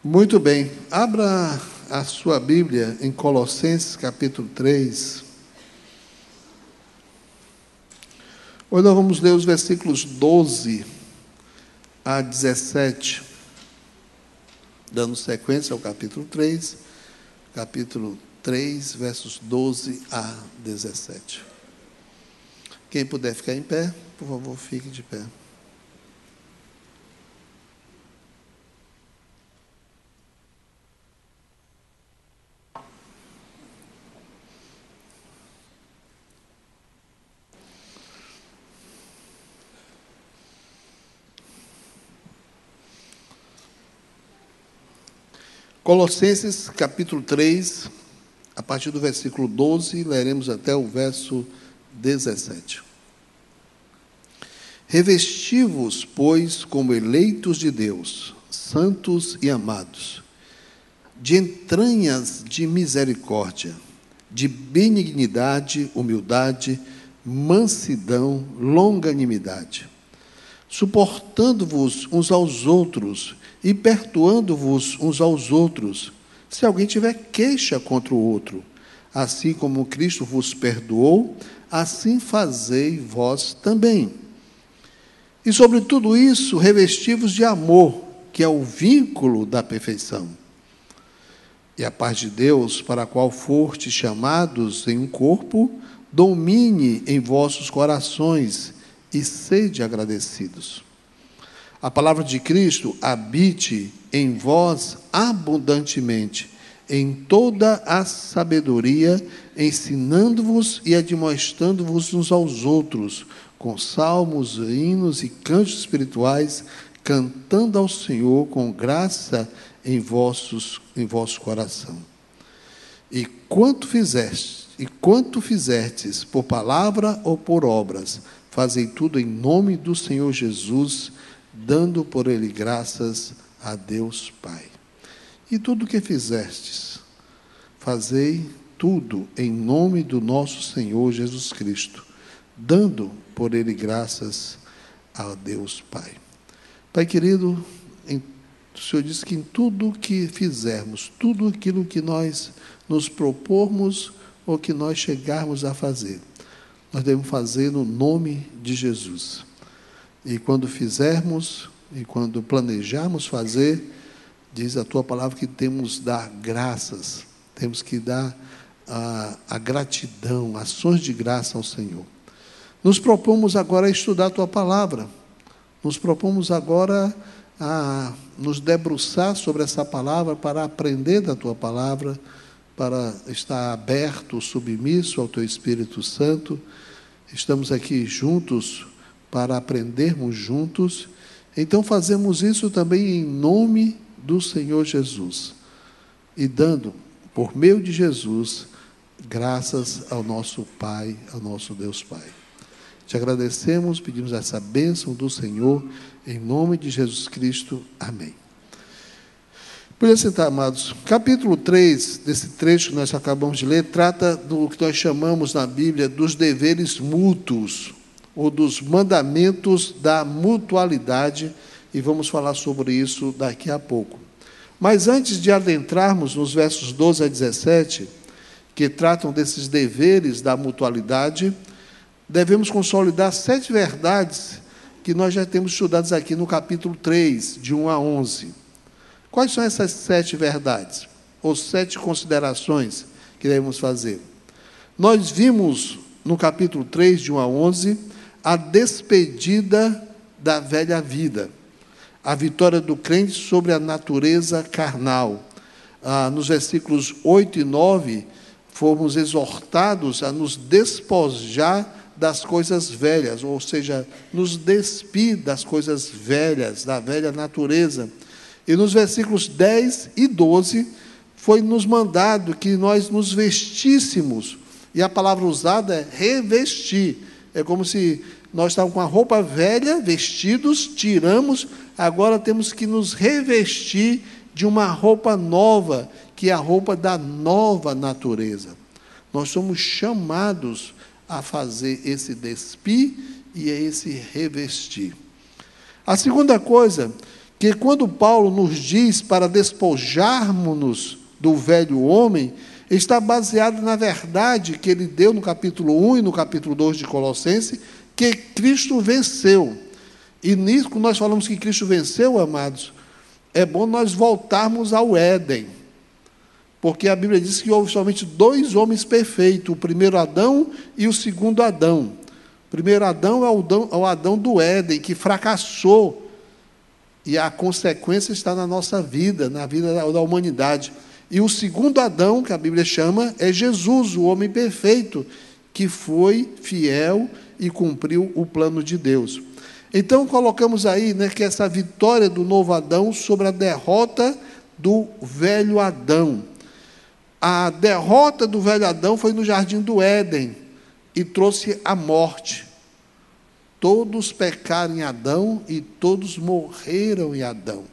Muito bem, abra a sua Bíblia em Colossenses capítulo 3. Hoje nós vamos ler os versículos 12 a 17, dando sequência ao capítulo 3, versos 12 a 17. Quem puder ficar em pé, por favor, fique de pé. Colossenses capítulo 3, a partir do versículo 12, leremos até o verso 17. Revesti-vos, pois, como eleitos de Deus, santos e amados, de entranhas de misericórdia, de benignidade, humildade, mansidão, longanimidade, suportando-vos uns aos outros e perdoando-vos uns aos outros, se alguém tiver queixa contra o outro. Assim como Cristo vos perdoou, assim fazei vós também. E sobre tudo isso, revesti-vos de amor, que é o vínculo da perfeição. E a paz de Deus, para a qual fostes chamados em um corpo, domine em vossos corações e sede agradecidos. A palavra de Cristo habite em vós abundantemente, em toda a sabedoria, ensinando-vos e admoestando-vos uns aos outros, com salmos, hinos e cantos espirituais, cantando ao Senhor com graça em vosso coração. E quanto fizertes, por palavra ou por obras, fazei tudo em nome do Senhor Jesus, dando por ele graças a Deus Pai. E tudo o que fizestes, fazei tudo em nome do nosso Senhor Jesus Cristo, dando por ele graças a Deus Pai. Pai querido, o Senhor disse que em tudo o que fizermos, tudo aquilo que nós nos propormos ou que nós chegarmos a fazer, nós devemos fazer no nome de Jesus. E quando fizermos, e quando planejarmos fazer, diz a tua palavra que temos que dar graças, temos que dar a gratidão, ações de graça ao Senhor. Nos propomos agora a estudar a tua palavra, nos propomos agora a nos debruçar sobre essa palavra, para aprender da tua palavra, para estar aberto, submisso ao teu Espírito Santo. Estamos aqui juntos para aprendermos juntos, então fazemos isso também em nome do Senhor Jesus, e dando, por meio de Jesus, graças ao nosso Pai, ao nosso Deus Pai. Te agradecemos, pedimos essa bênção do Senhor, em nome de Jesus Cristo. Amém. Podia sentar, amados. Capítulo 3, desse trecho que nós acabamos de ler, trata do que nós chamamos na Bíblia dos deveres mútuos, ou dos mandamentos da mutualidade, e vamos falar sobre isso daqui a pouco. Mas antes de adentrarmos nos versos 12 a 17, que tratam desses deveres da mutualidade, devemos consolidar 7 verdades que nós já temos estudados aqui no capítulo 3, de 1 a 11. Quais são essas 7 verdades, ou 7 considerações que devemos fazer? Nós vimos no capítulo 3, de 1 a 11, a despedida da velha vida, a vitória do crente sobre a natureza carnal. Nos versículos 8 e 9, fomos exortados a nos despojar das coisas velhas, ou seja, nos despir das coisas velhas, da velha natureza. E nos versículos 10 e 12, foi nos mandado que nós nos vestíssemos, e a palavra usada é revestir. É como se nós estávamos com a roupa velha, vestidos, tiramos, agora temos que nos revestir de uma roupa nova, que é a roupa da nova natureza. Nós somos chamados a fazer esse despir e a esse revestir. A segunda coisa que quando Paulo nos diz para despojarmos-nos do velho homem, está baseado na verdade que ele deu no capítulo 1 e no capítulo 2 de Colossenses, que Cristo venceu. E nisso, quando nós falamos que Cristo venceu, amados, é bom nós voltarmos ao Éden, porque a Bíblia diz que houve somente 2 homens perfeitos, o primeiro Adão e o segundo Adão. O primeiro Adão é o Adão do Éden, que fracassou, e a consequência está na nossa vida, na vida da humanidade. E o segundo Adão, que a Bíblia chama, é Jesus, o homem perfeito, que foi fiel e cumpriu o plano de Deus. Então, colocamos aí, que essa vitória do novo Adão sobre a derrota do velho Adão. A derrota do velho Adão foi no jardim do Éden e trouxe a morte. Todos pecaram em Adão e todos morreram em Adão.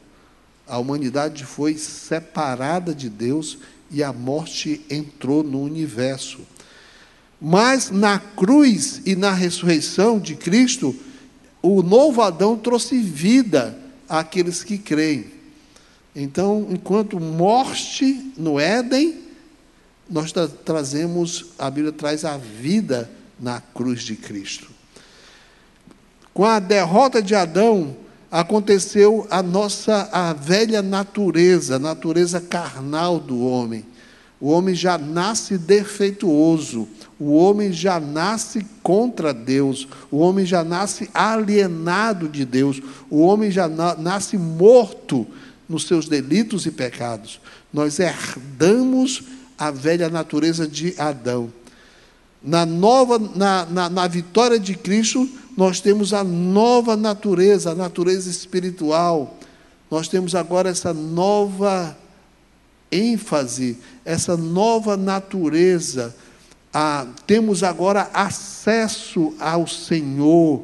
A humanidade foi separada de Deus e a morte entrou no universo. Mas na cruz e na ressurreição de Cristo, o novo Adão trouxe vida àqueles que creem. Então, enquanto morte no Éden, nós trazemos, a Bíblia traz a vida na cruz de Cristo. Com a derrota de Adão, aconteceu a velha natureza, a natureza carnal do homem. O homem já nasce defeituoso, o homem já nasce contra Deus, o homem já nasce alienado de Deus, o homem já nasce morto nos seus delitos e pecados. Nós herdamos a velha natureza de Adão. Na vitória de Cristo, nós temos a nova natureza, a natureza espiritual. Nós temos agora essa nova ênfase, essa nova natureza. Temos agora acesso ao Senhor.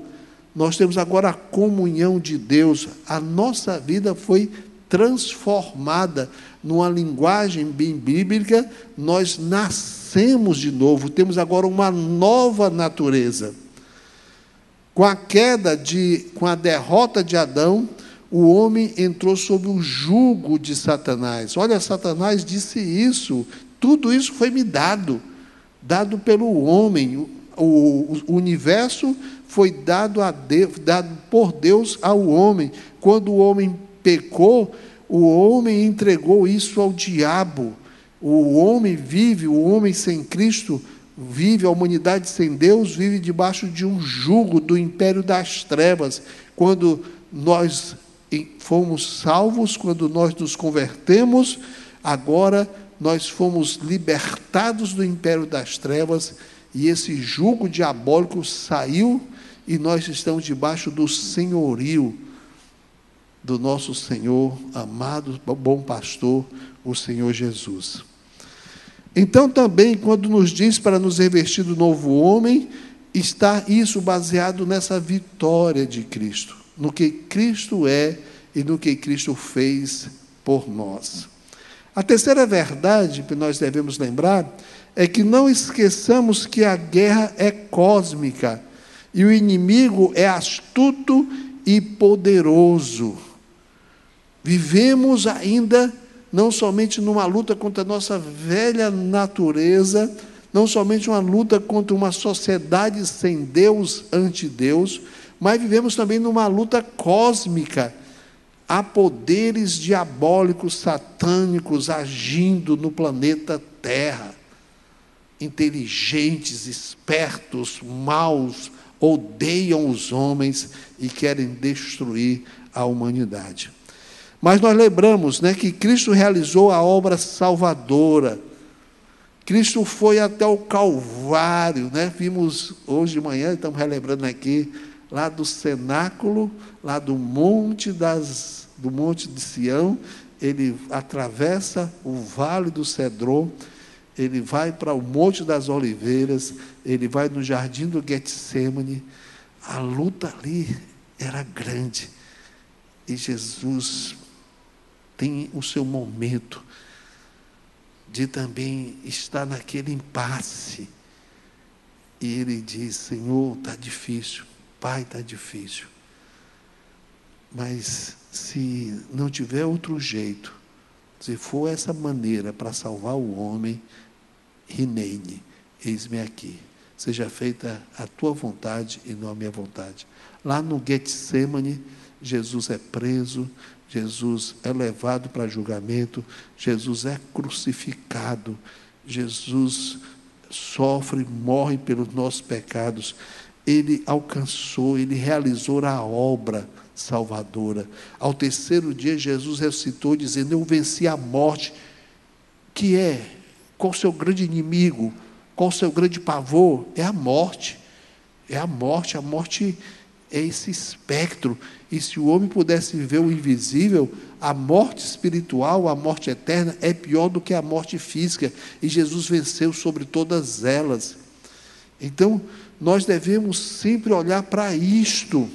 Nós temos agora a comunhão de Deus. A nossa vida foi transformada. Numa linguagem bem bíblica, nós nascemos de novo, temos agora uma nova natureza. Com a derrota de Adão, o homem entrou sob o jugo de Satanás. Olha, Satanás disse isso, tudo isso foi me dado pelo homem. O universo foi dado por Deus ao homem. Quando o homem pecou, o homem entregou isso ao diabo. O homem sem Cristo, a humanidade sem Deus, vive debaixo de um jugo do império das trevas. Quando nós fomos salvos, quando nós nos convertemos, agora nós fomos libertados do império das trevas, e esse jugo diabólico saiu, e nós estamos debaixo do senhorio do nosso Senhor, amado, bom pastor, o Senhor Jesus. Então, também, quando nos diz para nos revestir do novo homem, está isso baseado nessa vitória de Cristo, no que Cristo é e no que Cristo fez por nós. A terceira verdade que nós devemos lembrar é que não esqueçamos que a guerra é cósmica e o inimigo é astuto e poderoso. Vivemos ainda não somente numa luta contra a nossa velha natureza, não somente uma luta contra uma sociedade sem Deus, anti-Deus, mas vivemos também numa luta cósmica. Há poderes diabólicos, satânicos, agindo no planeta Terra. Inteligentes, espertos, maus, odeiam os homens e querem destruir a humanidade. Mas nós lembramos, que Cristo realizou a obra salvadora. Cristo foi até o Calvário, Vimos hoje de manhã, estamos relembrando aqui, lá do cenáculo, lá do monte de Sião, ele atravessa o vale do Cedron, ele vai para o Monte das Oliveiras, ele vai no jardim do Getsêmani. A luta ali era grande. E Jesus tem o seu momento de também estar naquele impasse. E ele diz: Senhor, está difícil. Pai, está difícil. Mas se não tiver outro jeito, se for essa maneira para salvar o homem, Rinene, eis-me aqui. Seja feita a tua vontade e não a minha vontade. Lá no Getsemane, Jesus é preso, Jesus é levado para julgamento, Jesus é crucificado, Jesus sofre, morre pelos nossos pecados. Ele alcançou, ele realizou a obra salvadora. Ao terceiro dia, Jesus ressuscitou, dizendo: eu venci a morte, que é, qual o seu grande inimigo, qual o seu grande pavor? É a morte. É a morte é esse espectro. E se o homem pudesse ver o invisível, a morte espiritual, a morte eterna, é pior do que a morte física. E Jesus venceu sobre todas elas. Então, nós devemos sempre olhar para isto,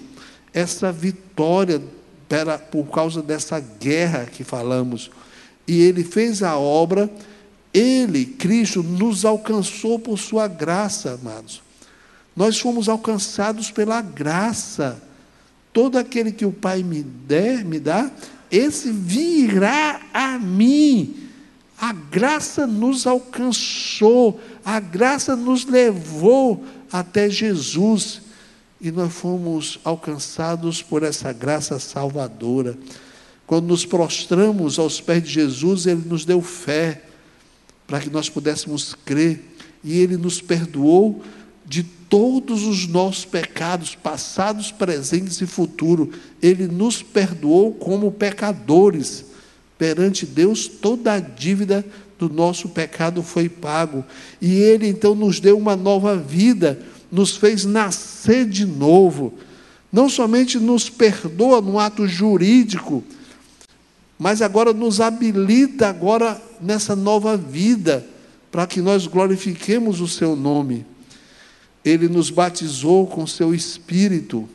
essa vitória por causa dessa guerra que falamos. E ele fez a obra, ele, Cristo, nos alcançou por sua graça, amados. Nós fomos alcançados pela graça. Todo aquele que o Pai me dá, esse virá a mim. A graça nos alcançou, a graça nos levou até Jesus, e nós fomos alcançados por essa graça salvadora. Quando nos prostramos aos pés de Jesus, Ele nos deu fé, para que nós pudéssemos crer, e Ele nos perdoou de todos os nossos pecados, passados, presentes e futuros. Ele nos perdoou como pecadores. Perante Deus, toda a dívida do nosso pecado foi pago. E Ele então nos deu uma nova vida, nos fez nascer de novo. Não somente nos perdoa no ato jurídico, mas agora nos habilita agora nessa nova vida, para que nós glorifiquemos o seu nome. Ele nos batizou com seu Espírito.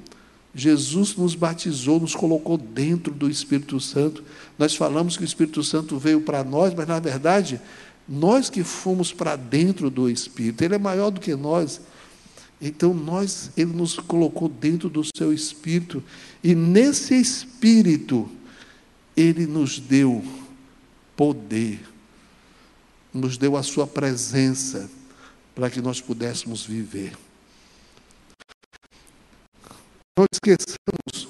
Jesus nos batizou, nos colocou dentro do Espírito Santo. Nós falamos que o Espírito Santo veio para nós, mas na verdade, nós que fomos para dentro do Espírito. Ele é maior do que nós. Então, Ele nos colocou dentro do seu Espírito. E nesse Espírito, Ele nos deu poder, nos deu a sua presença, para que nós pudéssemos viver. Não esqueçamos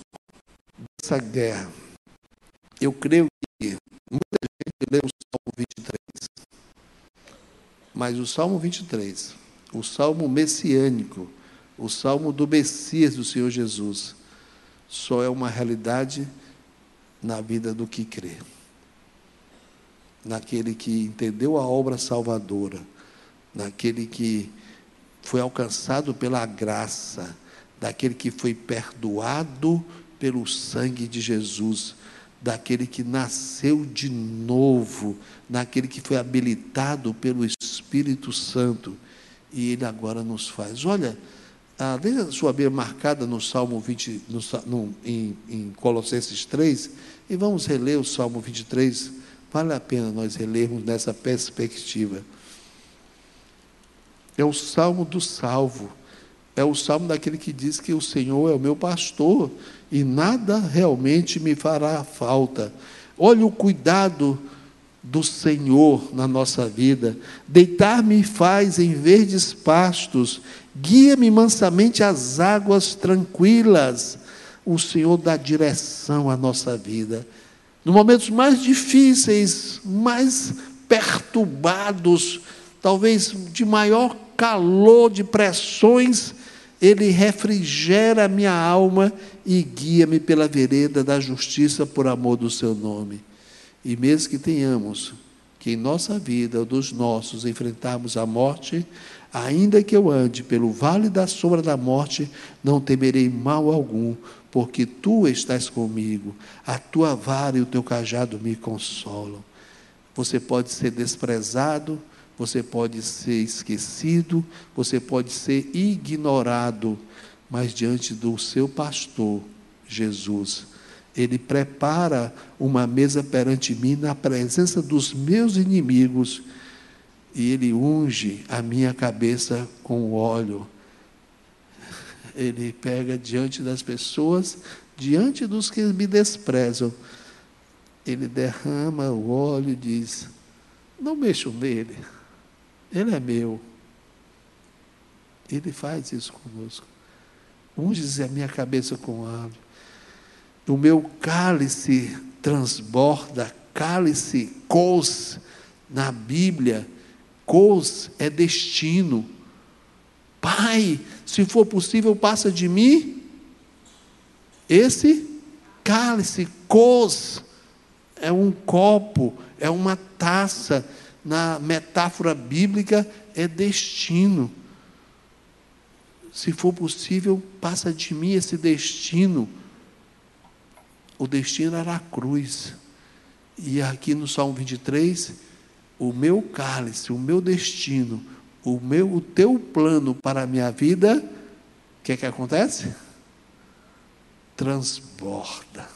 dessa guerra. Eu creio que muita gente lê o Salmo 23, mas o Salmo 23, o Salmo messiânico, o Salmo do Messias, do Senhor Jesus, só é uma realidade na vida do que crê, naquele que entendeu a obra salvadora, naquele que foi alcançado pela graça, daquele que foi perdoado pelo sangue de Jesus, daquele que nasceu de novo, naquele que foi habilitado pelo Espírito Santo, e Ele agora nos faz. Olha, deixa a sua Bíblia marcada no Salmo 20, em Colossenses 3, e vamos reler o Salmo 23, vale a pena nós relermos nessa perspectiva. É o Salmo do salvo, é o Salmo daquele que diz que o Senhor é o meu pastor e nada realmente me fará falta. Olha o cuidado do Senhor na nossa vida. Deitar-me faz em verdes pastos, guia-me mansamente às águas tranquilas. O Senhor dá direção à nossa vida. Nos momentos mais difíceis, mais perturbados, talvez de maior calor, de pressões, Ele refrigera a minha alma e guia-me pela vereda da justiça por amor do seu nome. E mesmo que tenhamos que em nossa vida, ou dos nossos, enfrentarmos a morte, ainda que eu ande pelo vale da sombra da morte, não temerei mal algum, porque tu estás comigo, a tua vara e o teu cajado me consolam. Você pode ser desprezado, você pode ser esquecido, você pode ser ignorado, mas diante do seu pastor, Jesus, Ele prepara uma mesa perante mim na presença dos meus inimigos, e Ele unge a minha cabeça com óleo. Ele pega diante das pessoas, diante dos que me desprezam, Ele derrama o óleo e diz: não mexam nele, ele é meu. Ele faz isso conosco. Unge a minha cabeça com óleo. O meu cálice transborda, cálice, cos, na Bíblia, cos é destino. Pai, se for possível, passa de mim esse cálice, cos, é um copo, é uma taça, na metáfora bíblica, é destino. Se for possível, passa de mim esse destino. O destino era a cruz. E aqui no Salmo 23, o meu cálice, o meu destino, o teu plano para a minha vida, o que é que acontece? Transborda.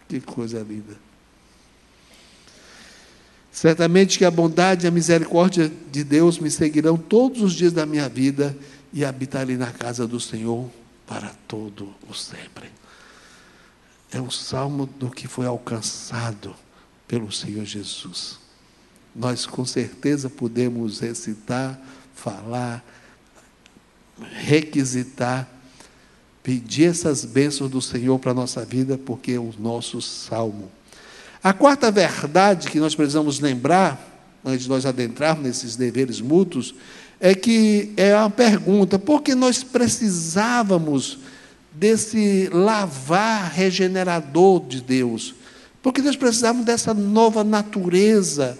Que coisa linda. Certamente que a bondade e a misericórdia de Deus me seguirão todos os dias da minha vida e habitarei na casa do Senhor para todo o sempre. É o salmo do que foi alcançado pelo Senhor Jesus. Nós com certeza podemos recitar, falar, requisitar, pedir essas bênçãos do Senhor para a nossa vida, porque é o nosso salmo. A quarta verdade que nós precisamos lembrar, antes de nós adentrarmos nesses deveres mútuos, é que é uma pergunta: por que nós precisávamos desse lavar regenerador de Deus? Por que nós precisávamos dessa nova natureza?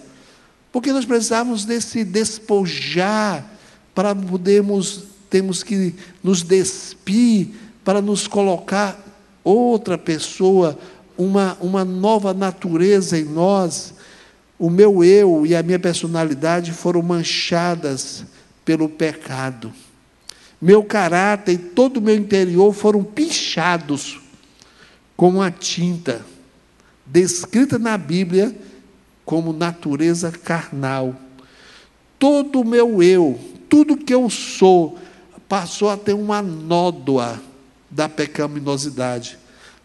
Por que nós precisávamos desse despojar para podermos, temos que nos despir para nos colocar outra pessoa, uma nova natureza em nós? O meu eu e a minha personalidade foram manchadas pelo pecado. Meu caráter e todo o meu interior foram pichados com a tinta, descrita na Bíblia como natureza carnal. Todo o meu eu, tudo que eu sou, passou a ter uma nódoa da pecaminosidade.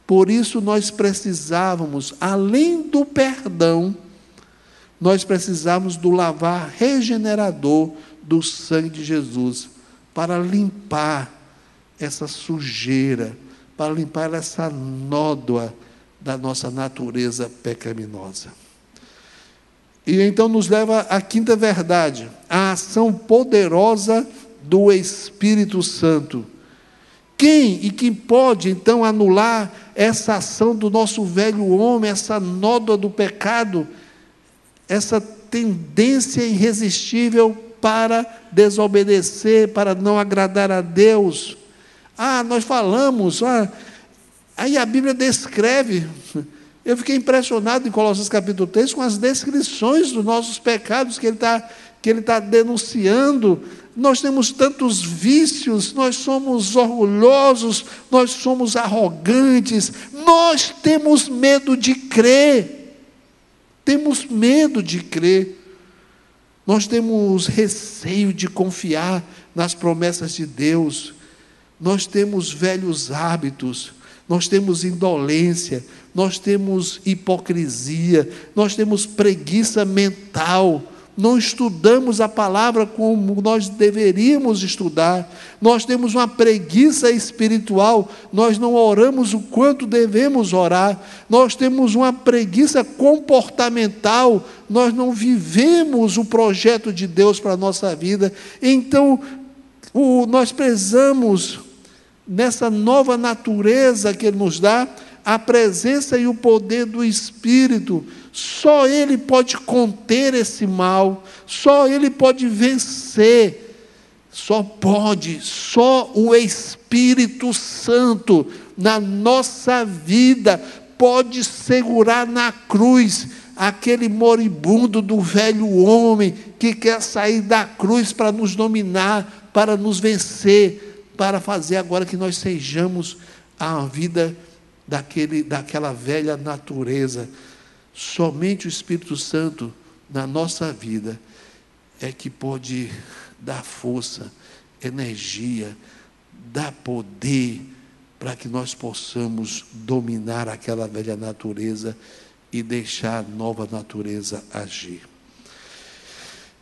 Por isso nós precisávamos, além do perdão, nós precisávamos do lavar regenerador do sangue de Jesus, para limpar essa sujeira, para limpar essa nódoa da nossa natureza pecaminosa. E então nos leva à quinta verdade, a ação poderosa do Espírito Santo. Quem e quem pode então anular essa ação do nosso velho homem, essa nódoa do pecado, essa tendência irresistível para desobedecer, para não agradar a Deus? Nós falamos, aí a Bíblia descreve. Eu fiquei impressionado em Colossenses capítulo 3 com as descrições dos nossos pecados que ele tá denunciando. Nós temos tantos vícios, nós somos orgulhosos, nós somos arrogantes, nós temos medo de crer. Temos medo de crer. Nós temos receio de confiar nas promessas de Deus. Nós temos velhos hábitos, nós temos indolência, nós temos hipocrisia, nós temos preguiça mental, não estudamos a palavra como nós deveríamos estudar, nós temos uma preguiça espiritual, nós não oramos o quanto devemos orar, nós temos uma preguiça comportamental, nós não vivemos o projeto de Deus para a nossa vida. Então, nós precisamos, nessa nova natureza que Ele nos dá, a presença e o poder do Espírito. Só Ele pode conter esse mal, só Ele pode vencer, só o Espírito Santo na nossa vida pode segurar na cruz aquele moribundo do velho homem que quer sair da cruz para nos dominar, para nos vencer, para fazer agora que nós sejamos a vida daquela velha natureza. Somente o Espírito Santo na nossa vida é que pode dar força, energia, dar poder, para que nós possamos dominar aquela velha natureza e deixar a nova natureza agir.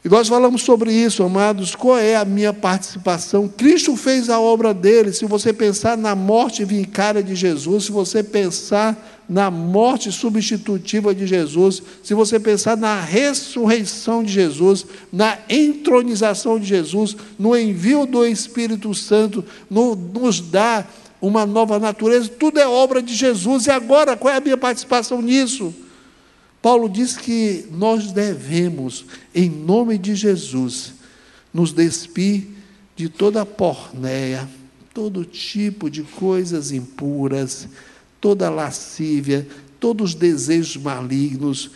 E nós falamos sobre isso, amados. Qual é a minha participação? Cristo fez a obra dele. Se você pensar na morte vicária de Jesus, se você pensar na morte substitutiva de Jesus, se você pensar na ressurreição de Jesus, na entronização de Jesus, no envio do Espírito Santo, nos dá uma nova natureza, tudo é obra de Jesus. E agora, qual é a minha participação nisso? Paulo diz que nós devemos, em nome de Jesus, nos despir de toda a porneia, todo tipo de coisas impuras, toda lascívia, todos os desejos malignos.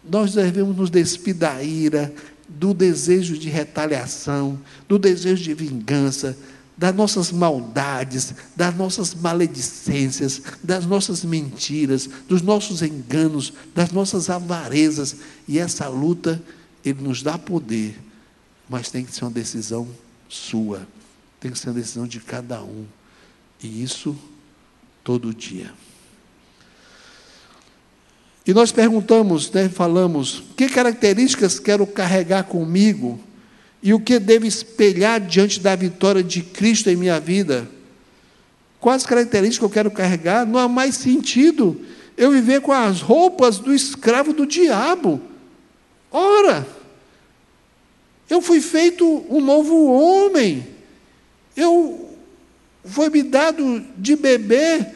Nós devemos nos despir da ira, do desejo de retaliação, do desejo de vingança, das nossas maldades, das nossas maledicências, das nossas mentiras, dos nossos enganos, das nossas avarezas. E essa luta, ele nos dá poder, mas tem que ser uma decisão sua, tem que ser uma decisão de cada um, e isso todo dia. E nós perguntamos, falamos, que características quero carregar comigo e o que devo espelhar diante da vitória de Cristo em minha vida? Quais características que eu quero carregar? Não há mais sentido eu viver com as roupas do escravo do diabo. Ora, eu fui feito um novo homem. Foi-me dado de beber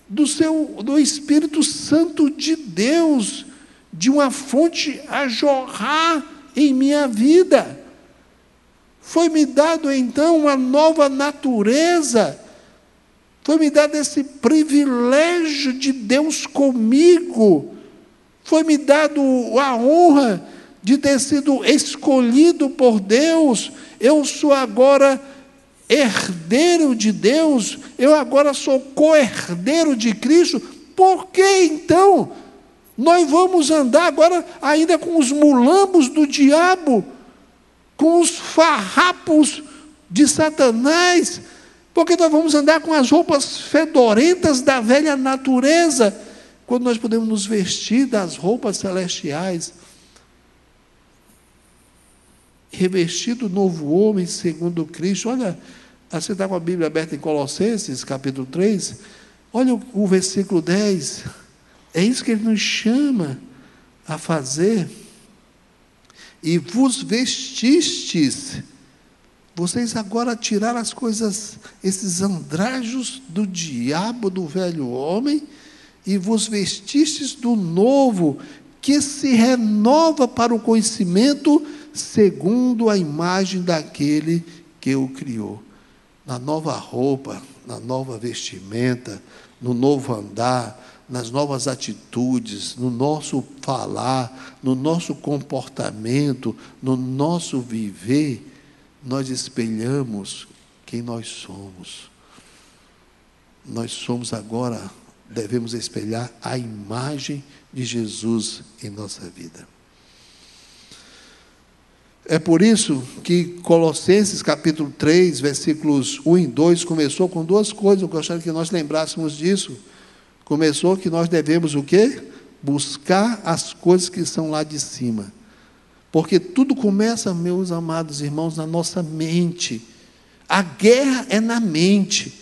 do Espírito Santo de Deus, de uma fonte a jorrar em minha vida. Foi-me dado, então, uma nova natureza. Foi-me dado esse privilégio de Deus comigo. Foi-me dado a honra de ter sido escolhido por Deus. Eu sou agora herdeiro de Deus. Eu agora sou co-herdeiro de Cristo. Por que, então, nós vamos andar agora ainda com os mulambos do diabo, com os farrapos de Satanás? Porque nós vamos andar com as roupas fedorentas da velha natureza, quando nós podemos nos vestir das roupas celestiais, revestir do novo homem segundo Cristo. Olha, você está com a Bíblia aberta em Colossenses, capítulo 3, olha o versículo 10, é isso que ele nos chama a fazer. E vos vestistes. Vocês agora tiraram as coisas, esses andrajos do diabo, do velho homem, e vos vestistes do novo, que se renova para o conhecimento segundo a imagem daquele que o criou. Na nova roupa, na nova vestimenta, no novo andar, nas novas atitudes, no nosso falar, no nosso comportamento, no nosso viver, nós espelhamos quem nós somos. Nós somos agora, devemos espelhar a imagem de Jesus em nossa vida. É por isso que Colossenses capítulo 3, versículos 1 e 2, começou com duas coisas. Eu gostaria que nós lembrássemos disso. Começou que nós devemos o quê? Buscar as coisas que são lá de cima. Porque tudo começa, meus amados irmãos, na nossa mente. A guerra é na mente.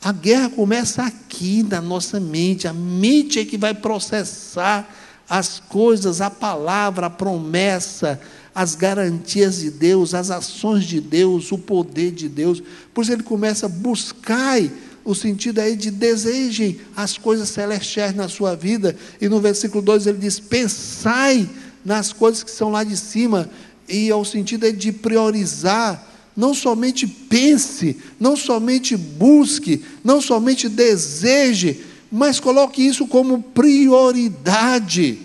A guerra começa aqui, na nossa mente. A mente é que vai processar as coisas, a palavra, a promessa, as garantias de Deus, as ações de Deus, o poder de Deus. Por isso ele começa a buscar, o sentido aí de desejem as coisas celestiais na sua vida. E no versículo 2 ele diz, pensai nas coisas que são lá de cima. E o sentido é de priorizar. Não somente pense, não somente busque, não somente deseje, mas coloque isso como prioridade.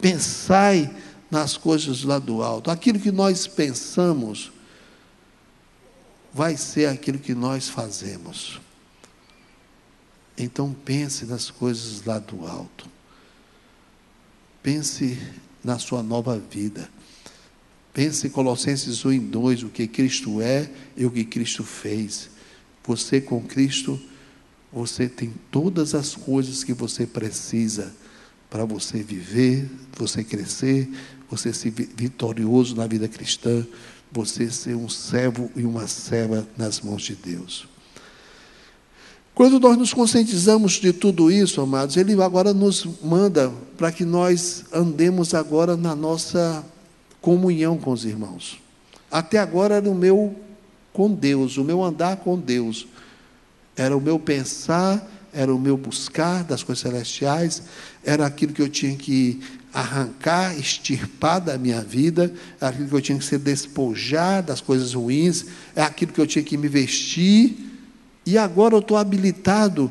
Pensai nas coisas lá do alto. Aquilo que nós pensamos vai ser aquilo que nós fazemos. Então pense nas coisas lá do alto. Pense na sua nova vida. Pense em Colossenses 1 e 2, o que Cristo é e o que Cristo fez. Você com Cristo, você tem todas as coisas que você precisa para você viver, você crescer, você ser vitorioso na vida cristã, você ser um servo e uma serva nas mãos de Deus. Quando nós nos conscientizamos de tudo isso, amados, Ele agora nos manda para que nós andemos agora na nossa comunhão com os irmãos. Até agora era o meu com Deus, o meu andar com Deus. Era o meu pensar, era o meu buscar das coisas celestiais, era aquilo que eu tinha que arrancar, extirpar da minha vida, era aquilo que eu tinha que se despojar das coisas ruins, é aquilo que eu tinha que me vestir, e agora eu estou habilitado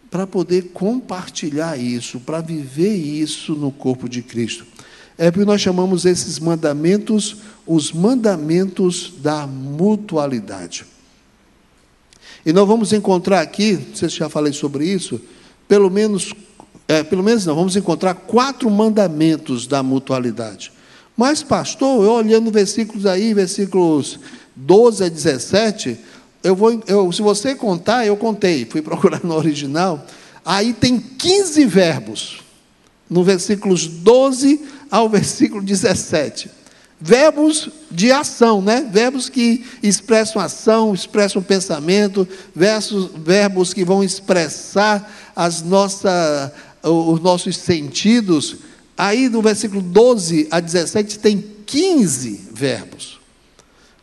para poder compartilhar isso, para viver isso no corpo de Cristo. É porque nós chamamos esses mandamentos os mandamentos da mutualidade. E nós vamos encontrar aqui, não sei se já falei sobre isso, pelo menos não, vamos encontrar 4 mandamentos da mutualidade. Mas, pastor, eu olhando versículos aí, versículos 12 a 17, se você contar, eu contei, fui procurar no original, aí tem 15 verbos, no versículos 12 ao versículo 17. Verbos de ação, né? Verbos que expressam ação, expressam pensamento, verbos que vão expressar os nossos sentidos. Aí no versículo 12 a 17 tem 15 verbos,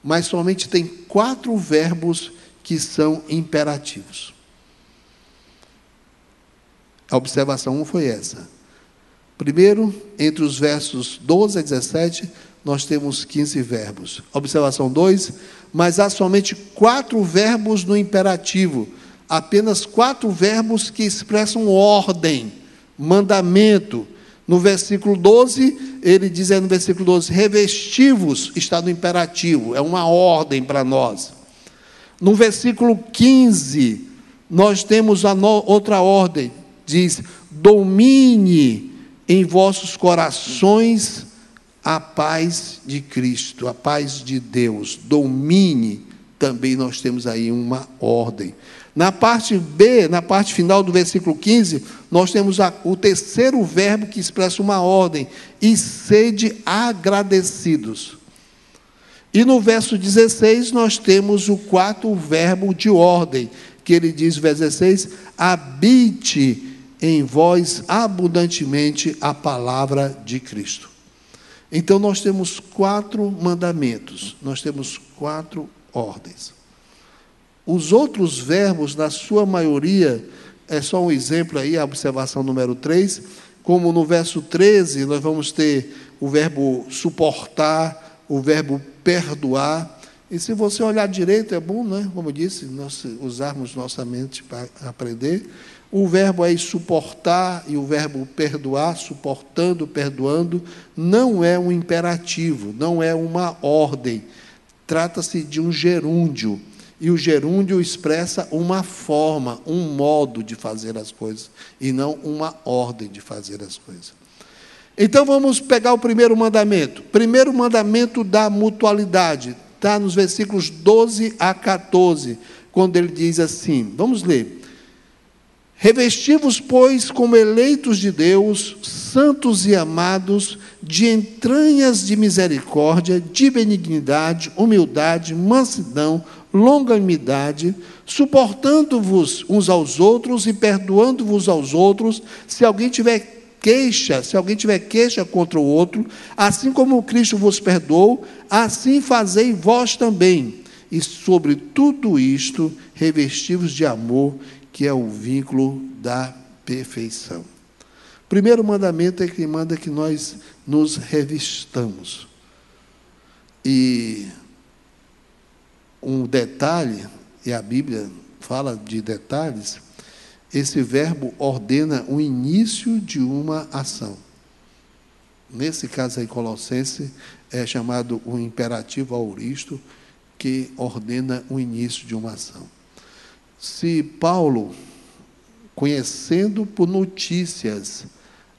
mas somente tem 4 verbos que são imperativos. A observação 1 foi essa. Primeiro, entre os versos 12 a 17, nós temos 15 verbos. Observação 2, mas há somente 4 verbos no imperativo, apenas 4 verbos que expressam ordem, mandamento. No versículo 12, ele diz no versículo 12, revestivos, está no imperativo, é uma ordem para nós. No versículo 15, nós temos outra ordem, diz, domine em vossos corações a paz de Cristo, a paz de Deus, domine, também nós temos aí uma ordem. Na parte B, na parte final do versículo 15, nós temos o terceiro verbo que expressa uma ordem, e sede agradecidos. E no verso 16, nós temos o 4º verbo de ordem, que ele diz, verso 16, habite em vós abundantemente a palavra de Cristo. Então, nós temos 4 mandamentos, nós temos 4 ordens. Os outros verbos, na sua maioria, é só um exemplo aí, a observação número 3, como no verso 13, nós vamos ter o verbo suportar, o verbo perdoar, e se você olhar direito, é bom, né? Como eu disse, nós usarmos nossa mente para aprender. O verbo aí suportar e o verbo perdoar, suportando, perdoando, não é um imperativo, não é uma ordem. Trata-se de um gerúndio. E o gerúndio expressa uma forma, um modo de fazer as coisas, e não uma ordem de fazer as coisas. Então vamos pegar o primeiro mandamento. Primeiro mandamento da mutualidade. Está nos versículos 12 a 14, quando ele diz assim, vamos ler. Revesti-vos, pois, como eleitos de Deus, santos e amados, de entranhas de misericórdia, de benignidade, humildade, mansidão, longanimidade, suportando-vos uns aos outros e perdoando-vos aos outros, se alguém tiver queixa contra o outro, assim como Cristo vos perdoou, assim fazei vós também. E sobre tudo isto, revesti-vos de amor, que é o vínculo da perfeição. O primeiro mandamento é que manda que nós nos revistamos. E um detalhe, e a Bíblia fala de detalhes, esse verbo ordena o início de uma ação. Nesse caso aí, Colossenses, é chamado o imperativo auristo, que ordena o início de uma ação. Se Paulo, conhecendo por notícias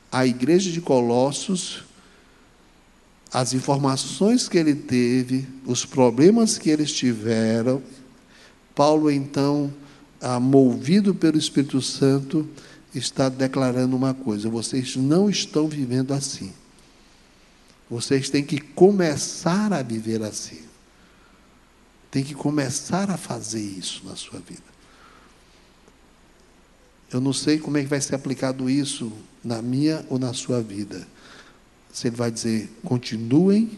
a igreja de Colossos, as informações que ele teve, os problemas que eles tiveram, Paulo, então, movido pelo Espírito Santo, está declarando uma coisa: vocês não estão vivendo assim. Vocês têm que começar a viver assim. Tem que começar a fazer isso na sua vida. Eu não sei como é que vai ser aplicado isso na minha ou na sua vida. Se ele vai dizer, continuem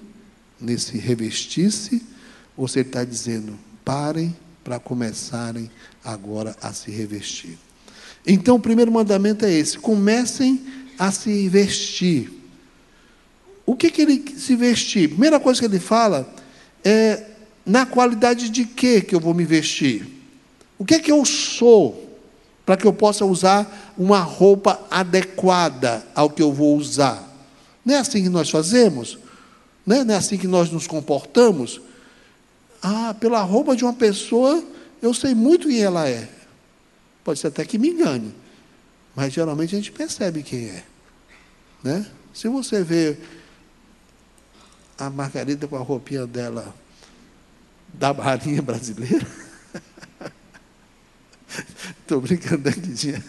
nesse revestir-se, ou se ele está dizendo, parem para começarem agora a se revestir. Então, o primeiro mandamento é esse: comecem a se vestir. O que ele se vestir? Primeira coisa que ele fala é, na qualidade de que eu vou me vestir? O que eu sou, para que eu possa usar uma roupa adequada ao que eu vou usar? Não é assim que nós fazemos? Não é assim que nós nos comportamos? Pela roupa de uma pessoa, eu sei muito quem ela é. Pode ser até que me engane, mas geralmente a gente percebe quem é, né? Se você vê a Margarida com a roupinha dela da Marinha Brasileira, estou brincando, Lidinha.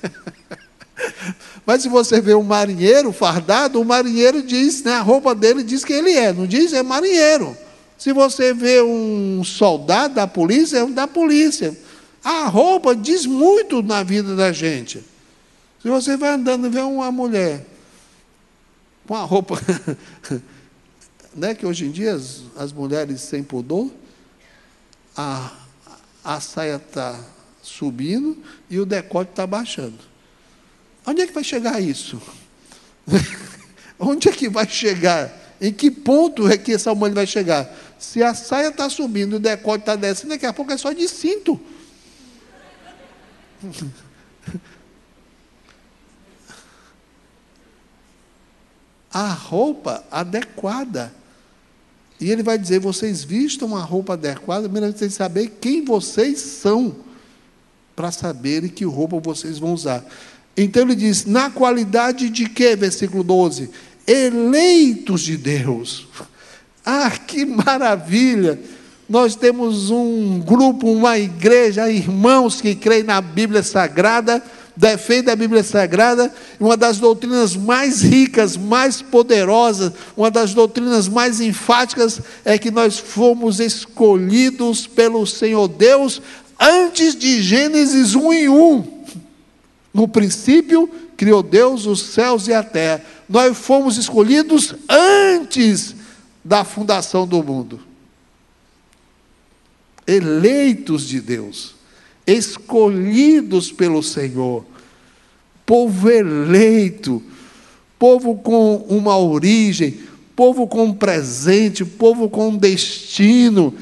Mas se você vê um marinheiro fardado, o marinheiro diz, né, a roupa dele diz que ele é, não diz? É marinheiro. Se você vê um soldado da polícia, é da polícia. A roupa diz muito na vida da gente. Se você vai andando e vê uma mulher com a roupa, né, que hoje em dia as mulheres sem pudor, a saia está subindo e o decote está baixando. Onde é que vai chegar isso? Onde é que vai chegar? Em que ponto é que essa mulher vai chegar? Se a saia está subindo e o decote está descendo, daqui a pouco é só de cinto. A roupa adequada. E ele vai dizer, vocês vistam uma roupa adequada, primeiro vocês saberem quem vocês são, para saberem que roupa vocês vão usar. Então ele diz, na qualidade de quê? Versículo 12. Eleitos de Deus. Que maravilha! Nós temos um grupo, uma igreja, irmãos que creem na Bíblia Sagrada, defendem a Bíblia Sagrada, uma das doutrinas mais ricas, mais poderosas, uma das doutrinas mais enfáticas é que nós fomos escolhidos pelo Senhor Deus antes de Gênesis 1:1. No princípio, criou Deus os céus e a terra. Nós fomos escolhidos antes da fundação do mundo. Eleitos de Deus, escolhidos pelo Senhor, povo eleito, povo com uma origem, povo com um presente, povo com um destino,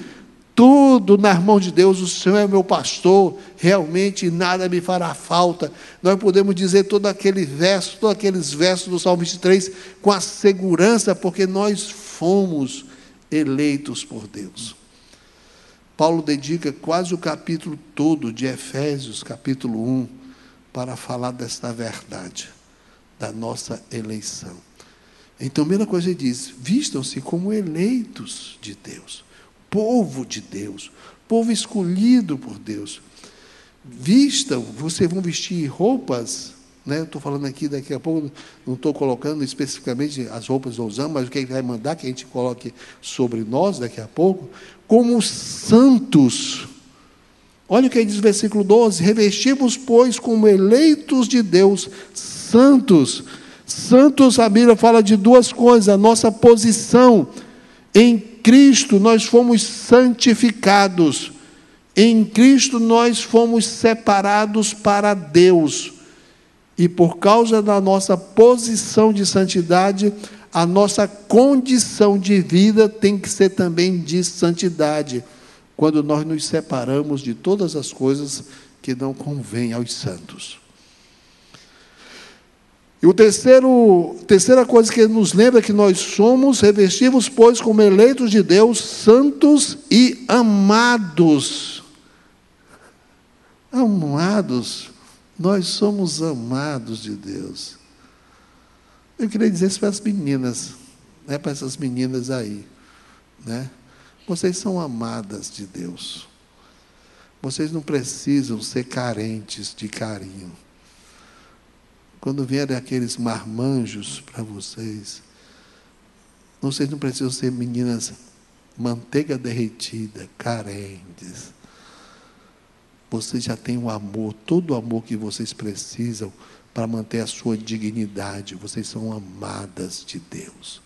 tudo nas mãos de Deus. O Senhor é meu pastor, realmente nada me fará falta. Nós podemos dizer todos aqueles versos do Salmo 23 com a segurança, porque nós fomos eleitos por Deus. Paulo dedica quase o capítulo todo de Efésios, capítulo 1, para falar desta verdade, da nossa eleição. Então, a primeira coisa ele diz, vistam-se como eleitos de Deus, povo de Deus, povo escolhido por Deus. Vistam, vocês vão vestir roupas, né? Eu estou falando aqui, daqui a pouco, não estou colocando especificamente as roupas que usamos, mas o que ele vai mandar que a gente coloque sobre nós daqui a pouco, como santos. Olha o que ele diz no versículo 12, revestimos, pois, como eleitos de Deus, santos. Santos, a Bíblia fala de duas coisas, a nossa posição. Em Cristo nós fomos santificados. Em Cristo nós fomos separados para Deus. E por causa da nossa posição de santidade, a nossa condição de vida tem que ser também de santidade, quando nós nos separamos de todas as coisas que não convêm aos santos. E terceira coisa que ele nos lembra que nós somos revestidos, pois, como eleitos de Deus, santos e amados. Amados, nós somos amados de Deus. Eu queria dizer isso para as meninas, né, para essas meninas aí, né? Vocês são amadas de Deus. Vocês não precisam ser carentes de carinho. Quando vierem aqueles marmanjos para vocês não precisam ser meninas manteiga derretida, carentes. Vocês já têm o amor, todo o amor que vocês precisam para manter a sua dignidade. Vocês são amadas de Deus.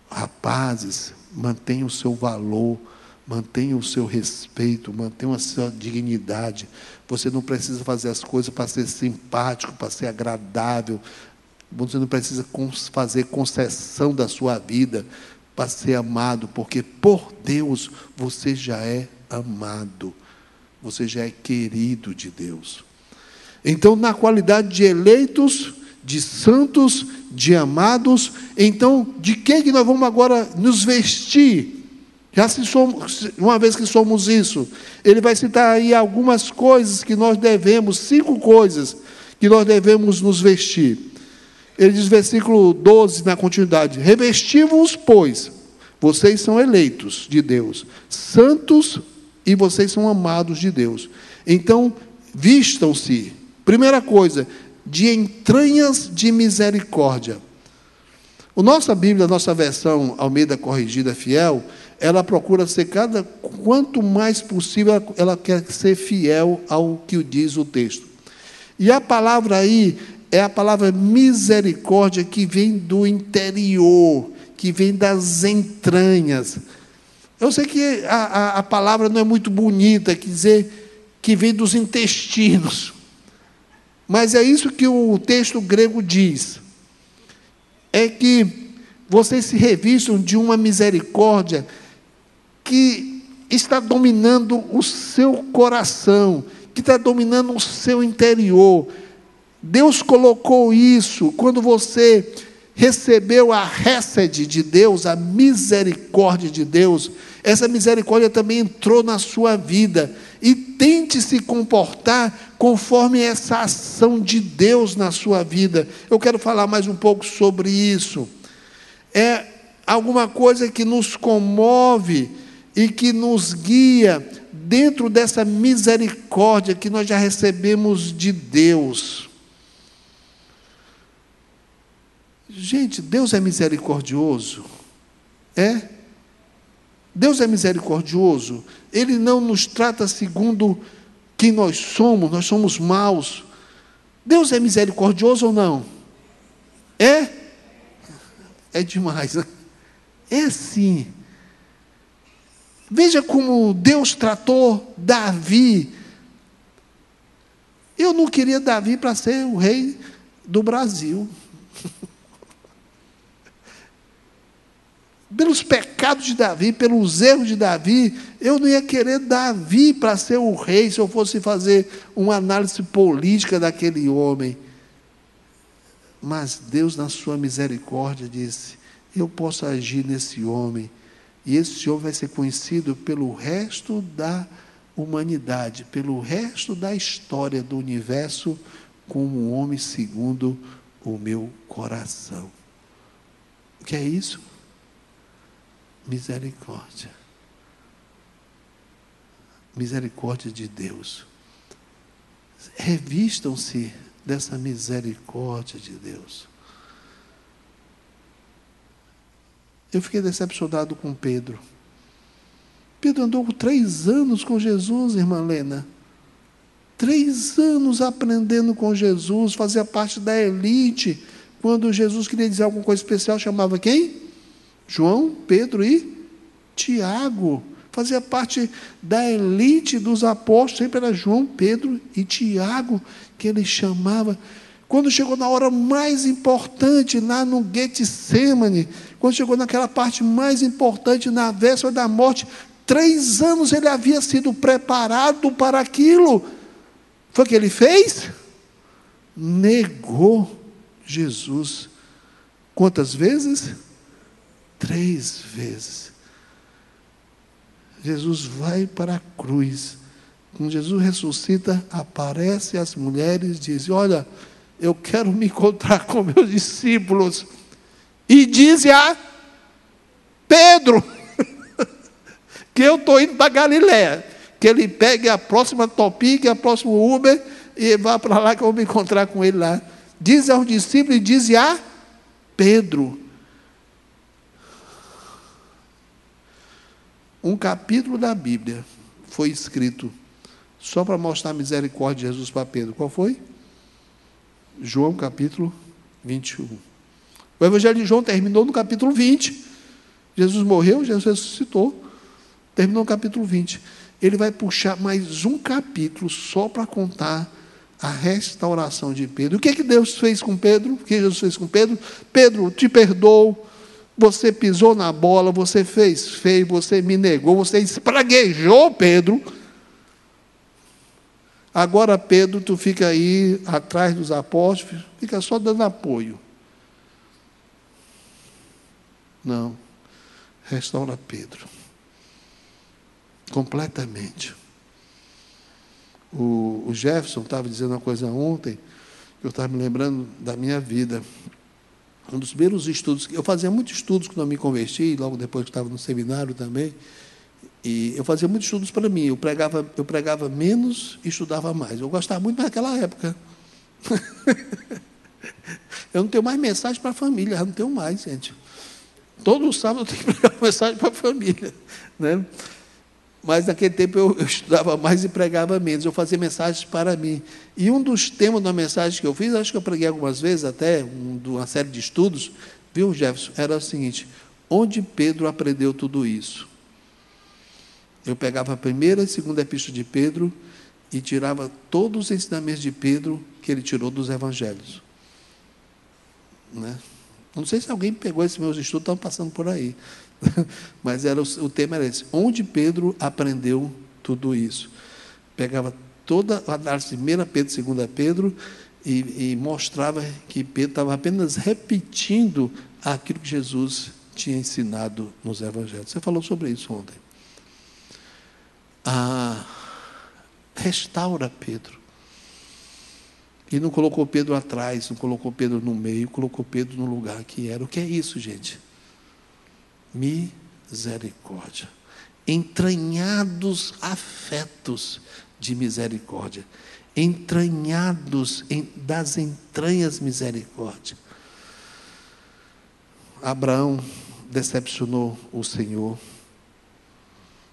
Rapazes, mantenham o seu valor, mantenham o seu respeito, mantenham a sua dignidade. Você não precisa fazer as coisas para ser simpático, para ser agradável. Você não precisa fazer concessão da sua vida para ser amado, porque por Deus você já é amado. Você já é querido de Deus. Então, na qualidade de eleitos, de santos, de amados, então, de que nós vamos agora nos vestir? Já se somos, uma vez que somos isso, ele vai citar aí algumas coisas que nós devemos, 5 coisas que nós devemos nos vestir. Ele diz, versículo 12, na continuidade: revesti-vos, pois, vocês são eleitos de Deus, santos, e vocês são amados de Deus. Então, vistam-se, primeira coisa, de entranhas de misericórdia. A nossa Bíblia, a nossa versão Almeida Corrigida Fiel, ela procura ser quanto mais possível, ela quer ser fiel ao que diz o texto. E a palavra aí é a palavra misericórdia, que vem do interior, que vem das entranhas. Eu sei que a palavra não é muito bonita, quer dizer que vem dos intestinos. Mas é isso que o texto grego diz. É que vocês se revistam de uma misericórdia que está dominando o seu coração, que está dominando o seu interior. Deus colocou isso quando você recebeu a hesed de Deus, a misericórdia de Deus. Essa misericórdia também entrou na sua vida. E tente se comportar conforme essa ação de Deus na sua vida. Eu quero falar mais um pouco sobre isso. É alguma coisa que nos comove e que nos guia dentro dessa misericórdia que nós já recebemos de Deus. Gente, Deus é misericordioso? É? Deus é misericordioso. Ele não nos trata segundo quem nós somos maus. Deus é misericordioso ou não? É? É demais, né? É sim. Veja como Deus tratou Davi. Eu não queria Davi para ser o rei do Brasil. Pelos pecados de Davi, pelos erros de Davi, eu não ia querer Davi para ser o rei, se eu fosse fazer uma análise política daquele homem. Mas Deus, na sua misericórdia, disse: eu posso agir nesse homem, e esse homem vai ser conhecido pelo resto da humanidade, pelo resto da história do universo, como um homem segundo o meu coração. O que é isso? Misericórdia. Misericórdia de Deus. Revistam-se dessa misericórdia de Deus. Eu fiquei decepcionado com Pedro. Pedro andou 3 anos com Jesus, irmã Lena. 3 anos aprendendo com Jesus, fazia parte da elite. Quando Jesus queria dizer alguma coisa especial, chamava quem? João, Pedro e Tiago. Fazia parte da elite dos apóstolos, sempre era João, Pedro e Tiago que ele chamava. Quando chegou na hora mais importante, lá no Getsemane, quando chegou naquela parte mais importante, na véspera da morte, 3 anos ele havia sido preparado para aquilo. Foi o que ele fez? Negou Jesus. Quantas vezes? 3 vezes. Jesus vai para a cruz. Quando Jesus ressuscita, aparece às mulheres e diz: olha, eu quero me encontrar com meus discípulos. E diz a Pedro que eu estou indo para Galiléia, que ele pegue a próxima Topic, a próximo Uber, e vá para lá que eu vou me encontrar com ele lá. Diz aos discípulos e diz a Pedro. Um capítulo da Bíblia foi escrito só para mostrar a misericórdia de Jesus para Pedro. Qual foi? João capítulo 21. O Evangelho de João terminou no capítulo 20. Jesus morreu, Jesus ressuscitou. Terminou no capítulo 20. Ele vai puxar mais um capítulo só para contar a restauração de Pedro. O que Deus fez com Pedro? O que Jesus fez com Pedro? Pedro, te perdoo. Você pisou na bola, você fez feio, você me negou, você espraguejou Pedro. Agora, Pedro, tu fica aí atrás dos apóstolos, fica só dando apoio. Não. Restaura Pedro. Completamente. O Jefferson estava dizendo uma coisa ontem, eu estava me lembrando da minha vida. Um dos primeiros estudos, eu fazia muitos estudos quando eu me converti, logo depois que estava no seminário também, e eu fazia muitos estudos para mim, eu pregava menos e estudava mais. Eu gostava muito naquela época. Eu não tenho mais mensagem para a família, eu não tenho mais, gente. Todo sábado eu tenho que pregar mensagem para a família, né? Mas naquele tempo eu estudava mais e pregava menos, eu fazia mensagens para mim. E um dos temas da mensagem que eu fiz, acho que eu preguei algumas vezes, até uma série de estudos, viu, Jefferson? Era o seguinte: onde Pedro aprendeu tudo isso? Eu pegava a primeira e segunda epístola de Pedro e tirava todos os ensinamentos de Pedro que ele tirou dos evangelhos. Né? Não sei se alguém pegou esses meus estudos, estão passando por aí. Mas o tema era esse. Onde Pedro aprendeu tudo isso? Pegava toda a análise de 1 Pedro, 2 Pedro e mostrava que Pedro estava apenas repetindo aquilo que Jesus tinha ensinado nos evangelhos. Você falou sobre isso ontem. Restaura Pedro. E não colocou Pedro atrás, não colocou Pedro no meio, colocou Pedro no lugar que era. O que é isso, gente? Misericórdia. Entranhados afetos de misericórdia. Entranhados das entranhas misericórdia. Abraão decepcionou o Senhor.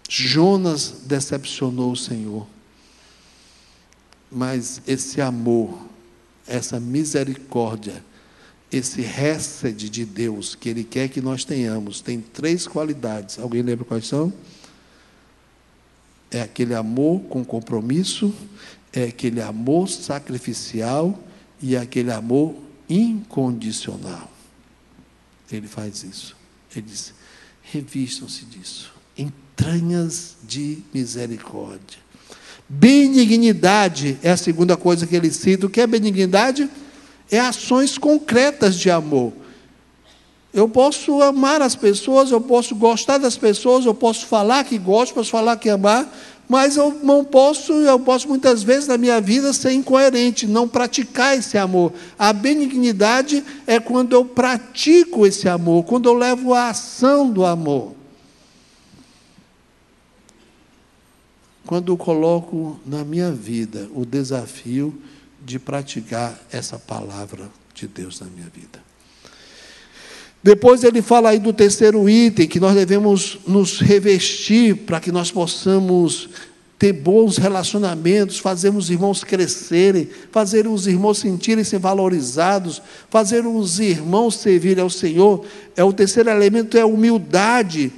Jonas decepcionou o Senhor. Mas esse amor, essa misericórdia, esse hesed de Deus que Ele quer que nós tenhamos, tem 3 qualidades. Alguém lembra quais são? É aquele amor com compromisso, é aquele amor sacrificial e é aquele amor incondicional. Ele faz isso. Ele diz: revistam-se disso. Entranhas de misericórdia. Benignidade é a segunda coisa que ele cita. O que é benignidade? É ações concretas de amor. Eu posso amar as pessoas, eu posso gostar das pessoas, eu posso falar que gosto, posso falar que amar, mas eu posso muitas vezes na minha vida ser incoerente, não praticar esse amor. A benignidade é quando eu pratico esse amor, quando eu levo a ação do amor. Quando eu coloco na minha vida o desafio de praticar essa palavra de Deus na minha vida. Depois ele fala aí do terceiro item, que nós devemos nos revestir para que nós possamos ter bons relacionamentos, fazer os irmãos crescerem, fazer os irmãos sentirem-se valorizados, fazer os irmãos servirem ao Senhor. O terceiro elemento é a humildade.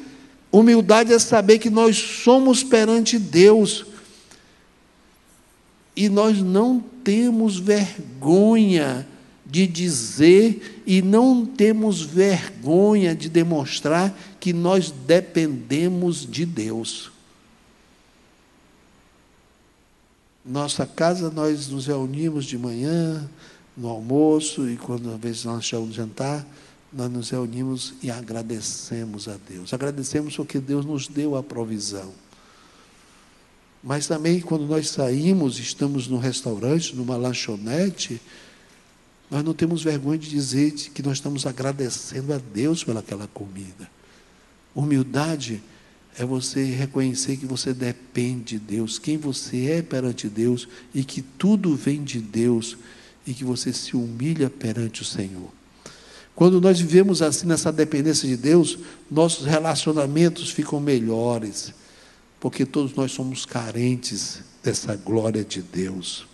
Humildade é saber que nós somos perante Deus e nós não temos vergonha de dizer e não temos vergonha de demonstrar que nós dependemos de Deus. Nossa casa, nós nos reunimos de manhã, no almoço, e quando às vezes nós chamamos de jantar, nós nos reunimos e agradecemos a Deus. Agradecemos porque Deus nos deu a provisão. Mas também, quando nós saímos, estamos num restaurante, numa lanchonete, nós não temos vergonha de dizer que nós estamos agradecendo a Deus pelaquela comida. Humildade É você reconhecer que você depende de Deus, quem você é perante Deus, e que tudo vem de Deus, e que você se humilha perante o Senhor. Quando nós vivemos assim, nessa dependência de Deus, nossos relacionamentos ficam melhores, porque todos nós somos carentes dessa glória de Deus.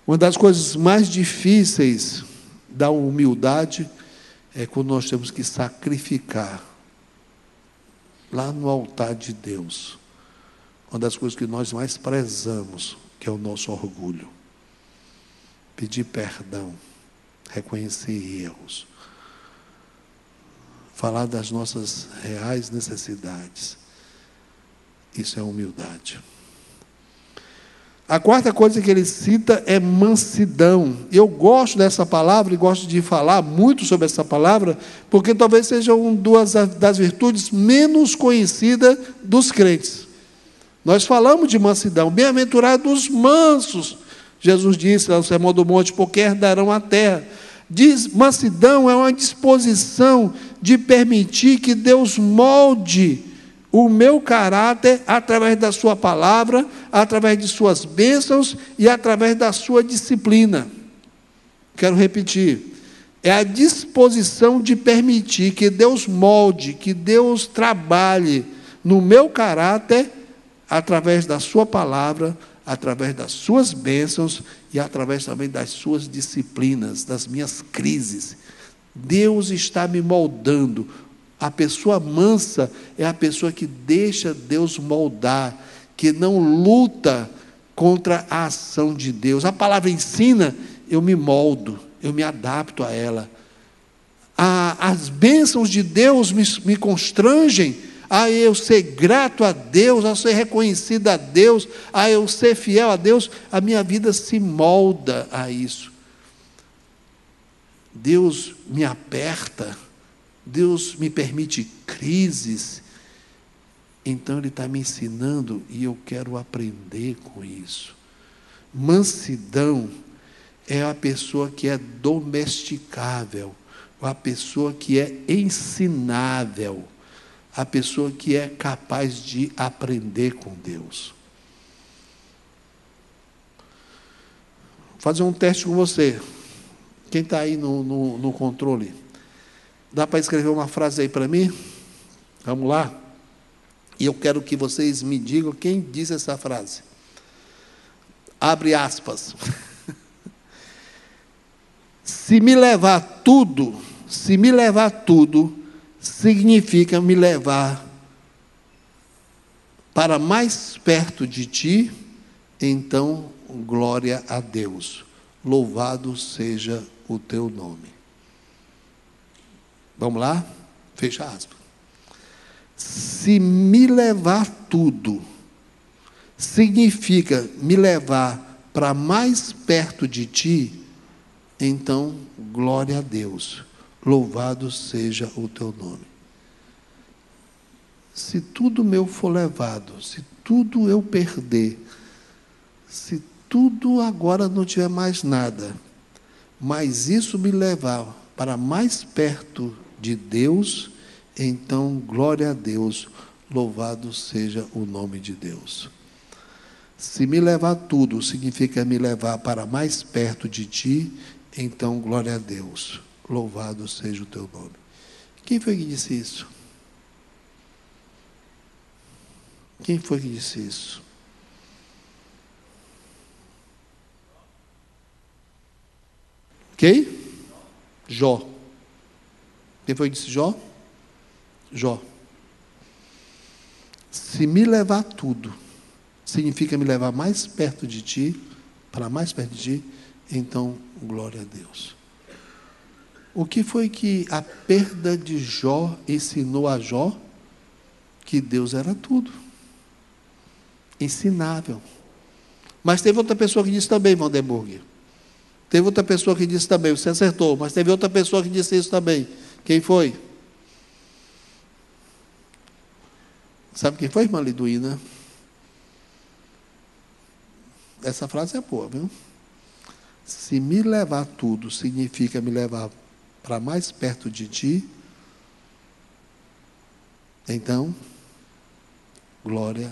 Uma das coisas mais difíceis da humildade é quando nós temos que sacrificar lá no altar de Deus. Uma das coisas que nós mais prezamos, que é o nosso orgulho. Pedir perdão, reconhecer erros, falar das nossas reais necessidades. Isso é humildade. A quarta coisa que ele cita é mansidão. Eu gosto dessa palavra e gosto de falar muito sobre essa palavra, porque talvez seja uma das virtudes menos conhecidas dos crentes. Nós falamos de mansidão. Bem-aventurados os mansos, Jesus disse lá no Sermão do Monte, porque herdarão a terra. Diz, mansidão é uma disposição de permitir que Deus molde o meu caráter através da sua palavra, através de suas bênçãos e através da sua disciplina. Quero repetir. É a disposição de permitir que Deus molde, que Deus trabalhe no meu caráter através da sua palavra, através das suas bênçãos e através também das suas disciplinas, das minhas crises. Deus está me moldando. A pessoa mansa é a pessoa que deixa Deus moldar, que não luta contra a ação de Deus. A palavra ensina, eu me moldo, eu me adapto a ela. As bênçãos de Deus me constrangem a eu ser grato a Deus, a ser reconhecido a Deus, a eu ser fiel a Deus. A minha vida se molda a isso. Deus me aperta, Deus me permite crises, então Ele está me ensinando e eu quero aprender com isso. Mansidão é a pessoa que é domesticável, a pessoa que é ensinável, a pessoa que é capaz de aprender com Deus. Vou fazer um teste com você. Quem está aí no controle? Dá para escrever uma frase aí para mim? Vamos lá? E eu quero que vocês me digam quem disse essa frase. Abre aspas. Se me levar tudo, significa me levar para mais perto de ti, então glória a Deus. Louvado seja o teu nome. Vamos lá? Fecha aspas. Se me levar tudo, significa me levar para mais perto de ti, então, glória a Deus. Louvado seja o teu nome. Se tudo meu for levado, se tudo eu perder, se tudo agora não tiver mais nada, mas isso me levar para mais perto de Deus, então, glória a Deus, louvado seja o nome de Deus. Se me levar tudo, significa me levar para mais perto de ti, então, glória a Deus, louvado seja o teu nome. Quem foi que disse isso? Quem foi que disse isso? Quem? Jó. Quem foi que disse Jó? Jó. Se me levar tudo, significa me levar mais perto de ti, para mais perto de ti, então, glória a Deus. O que foi que a perda de Jó ensinou a Jó? Que Deus era tudo. Ensinável. Mas teve outra pessoa que disse também, Vanderburg. Teve outra pessoa que disse também, você acertou, mas teve outra pessoa que disse isso também. Quem foi? Sabe quem foi, irmã Liduína? Essa frase é boa, viu? Se me levar tudo, significa me levar para mais perto de ti, Então, glória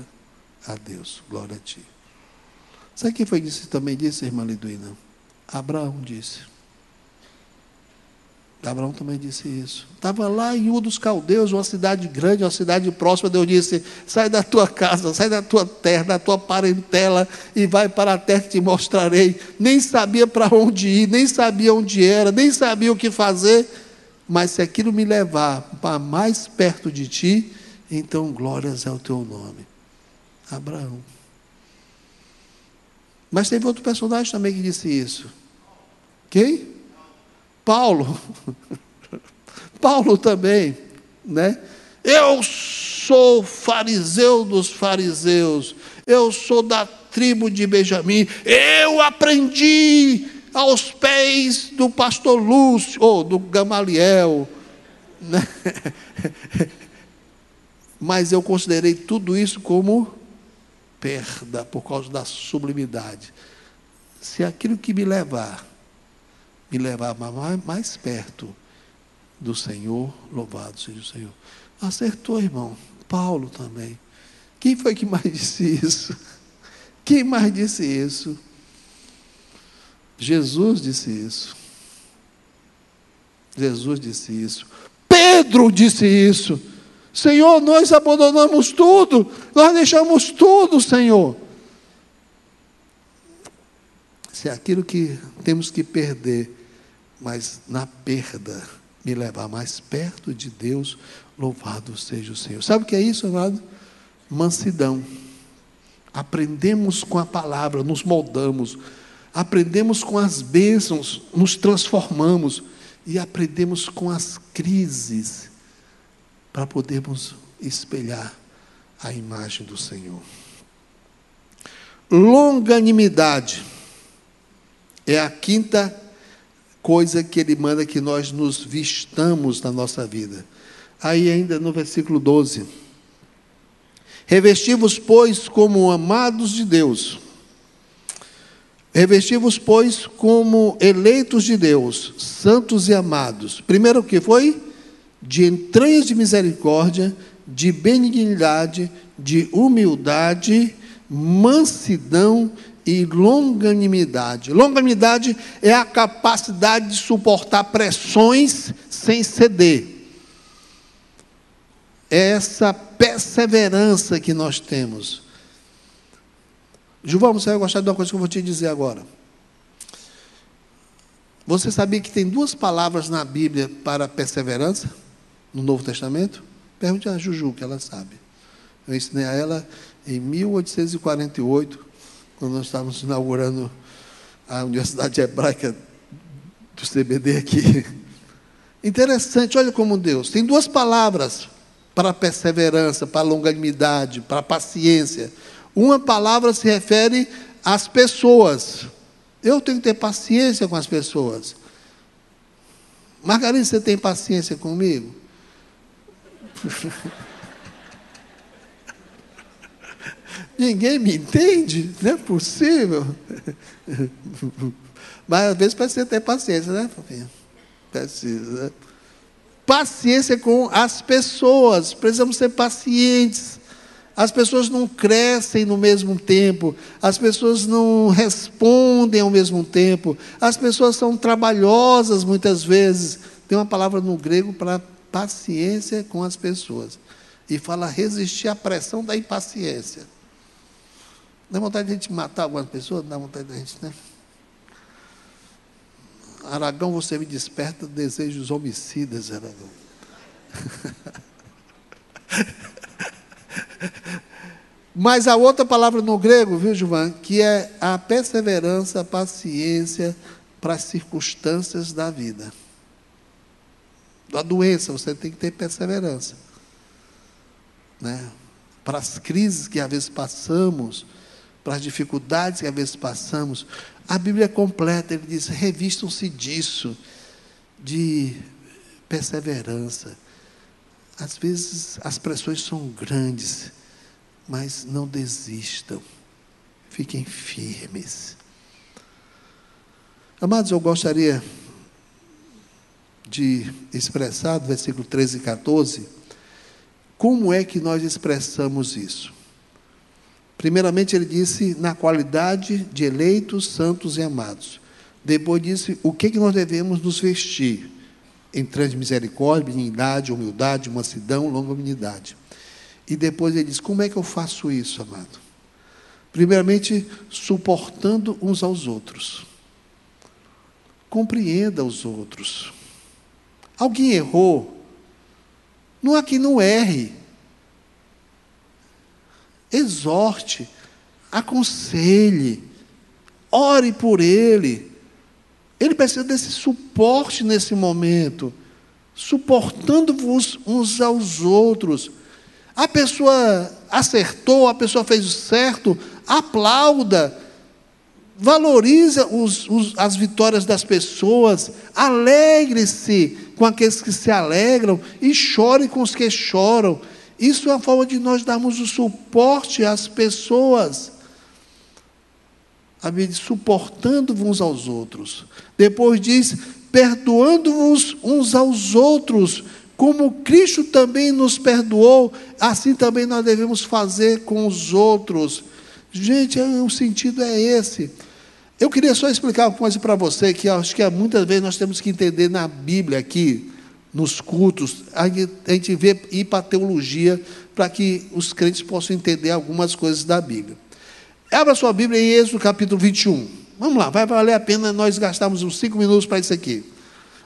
a Deus, glória a ti. Sabe quem foi que também disse, irmã Liduína? Abraão disse. Abraão também disse isso. Estava lá em Ur dos Caldeus, uma cidade grande, uma cidade próxima. Deus disse: sai da tua casa, sai da tua terra, da tua parentela e vai para a terra que te mostrarei. Nem sabia para onde ir, nem sabia onde era, nem sabia o que fazer. Mas se aquilo me levar para mais perto de ti, então glórias é o teu nome. Abraão. Mas teve outro personagem também que disse isso. Quem? Paulo. Paulo também, né? Eu sou fariseu dos fariseus. Eu sou da tribo de Benjamim. Eu aprendi aos pés do pastor Lúcio, ou do Gamaliel, né? Mas eu considerei tudo isso como perda, por causa da sublimidade. Se aquilo que me levar mais perto do Senhor, louvado seja o Senhor. Acertou, irmão. Paulo também. Quem foi que mais disse isso? Quem mais disse isso? Jesus disse isso. Jesus disse isso. Pedro disse isso. Senhor, nós abandonamos tudo. Nós deixamos tudo, Senhor. Se é aquilo que temos que perder, mas na perda me levar mais perto de Deus, louvado seja o Senhor. Sabe o que é isso, amado? Mansidão. Aprendemos com a palavra, nos moldamos. Aprendemos com as bênçãos, nos transformamos. E aprendemos com as crises, para podermos espelhar a imagem do Senhor. Longanimidade é a quinta coisa que ele manda que nós nos vistamos na nossa vida. Aí ainda no versículo 12. Revesti-vos, pois, como amados de Deus. Revesti-vos, pois, como eleitos de Deus, santos e amados. Primeiro o que foi? De entranhas de misericórdia, de benignidade, de humildade, mansidão e longanimidade. Longanimidade é a capacidade de suportar pressões sem ceder. É essa perseverança que nós temos. Gilvão, você vai gostar de uma coisa que eu vou te dizer agora. Você sabia que tem duas palavras na Bíblia para perseverança? No Novo Testamento? Pergunte a Juju, que ela sabe. Eu ensinei a ela em 1848, quando nós estávamos inaugurando a Universidade Hebraica do CBD aqui. Interessante, olha como Deus. Tem duas palavras para perseverança, para longanimidade, para paciência. Uma palavra se refere às pessoas. Eu tenho que ter paciência com as pessoas. Margarida, você tem paciência comigo? Ninguém me entende? Não é possível. Mas às vezes precisa ter paciência, né, Fofinha? Precisa, né? Paciência com as pessoas. Precisamos ser pacientes. As pessoas não crescem no mesmo tempo. As pessoas não respondem ao mesmo tempo. As pessoas são trabalhosas muitas vezes. Tem uma palavra no grego para paciência com as pessoas. E fala resistir à pressão da impaciência. Dá vontade de a gente matar algumas pessoas? Dá vontade de a gente, né? Aragão, você me desperta desejos homicidas, Aragão. Mas a outra palavra no grego, viu, Gilvan, que é a perseverança, a paciência para as circunstâncias da vida. Da doença, você tem que ter perseverança, né? Para as crises que às vezes passamos, para as dificuldades que às vezes passamos, a Bíblia é completa, ele diz, revistam-se disso, de perseverança. Às vezes as pressões são grandes, mas não desistam, fiquem firmes. Amados, eu gostaria de expressar, do versículo 13 e 14, Como é que nós expressamos isso? Primeiramente, ele disse na qualidade de eleitos, santos e amados. Depois disse o que nós devemos nos vestir, em transmisericórdia, benignidade, humildade, mansidão, longanimidade. E depois ele diz, como é que eu faço isso, amado? Primeiramente, suportando uns aos outros. Compreenda os outros. Alguém errou? Não há quem não erre. Exorte, aconselhe, ore por ele. Ele precisa desse suporte nesse momento, suportando-vos uns aos outros. A pessoa acertou, a pessoa fez o certo, aplauda, valorize as vitórias das pessoas, alegre-se com aqueles que se alegram e chore com os que choram. Isso é uma forma de nós darmos o suporte às pessoas. A Bíblia diz, suportando-vos uns aos outros. Depois diz, perdoando-vos uns aos outros, como Cristo também nos perdoou, assim também nós devemos fazer com os outros. Gente, o sentido é esse. Eu queria só explicar uma coisa para você, que acho que muitas vezes nós temos que entender na Bíblia aqui, nos cultos, a gente vê ir para a teologia, para que os crentes possam entender algumas coisas da Bíblia. Abra sua Bíblia em Êxodo capítulo 21. Vamos lá, vai valer a pena nós gastarmos uns 5 minutos para isso aqui.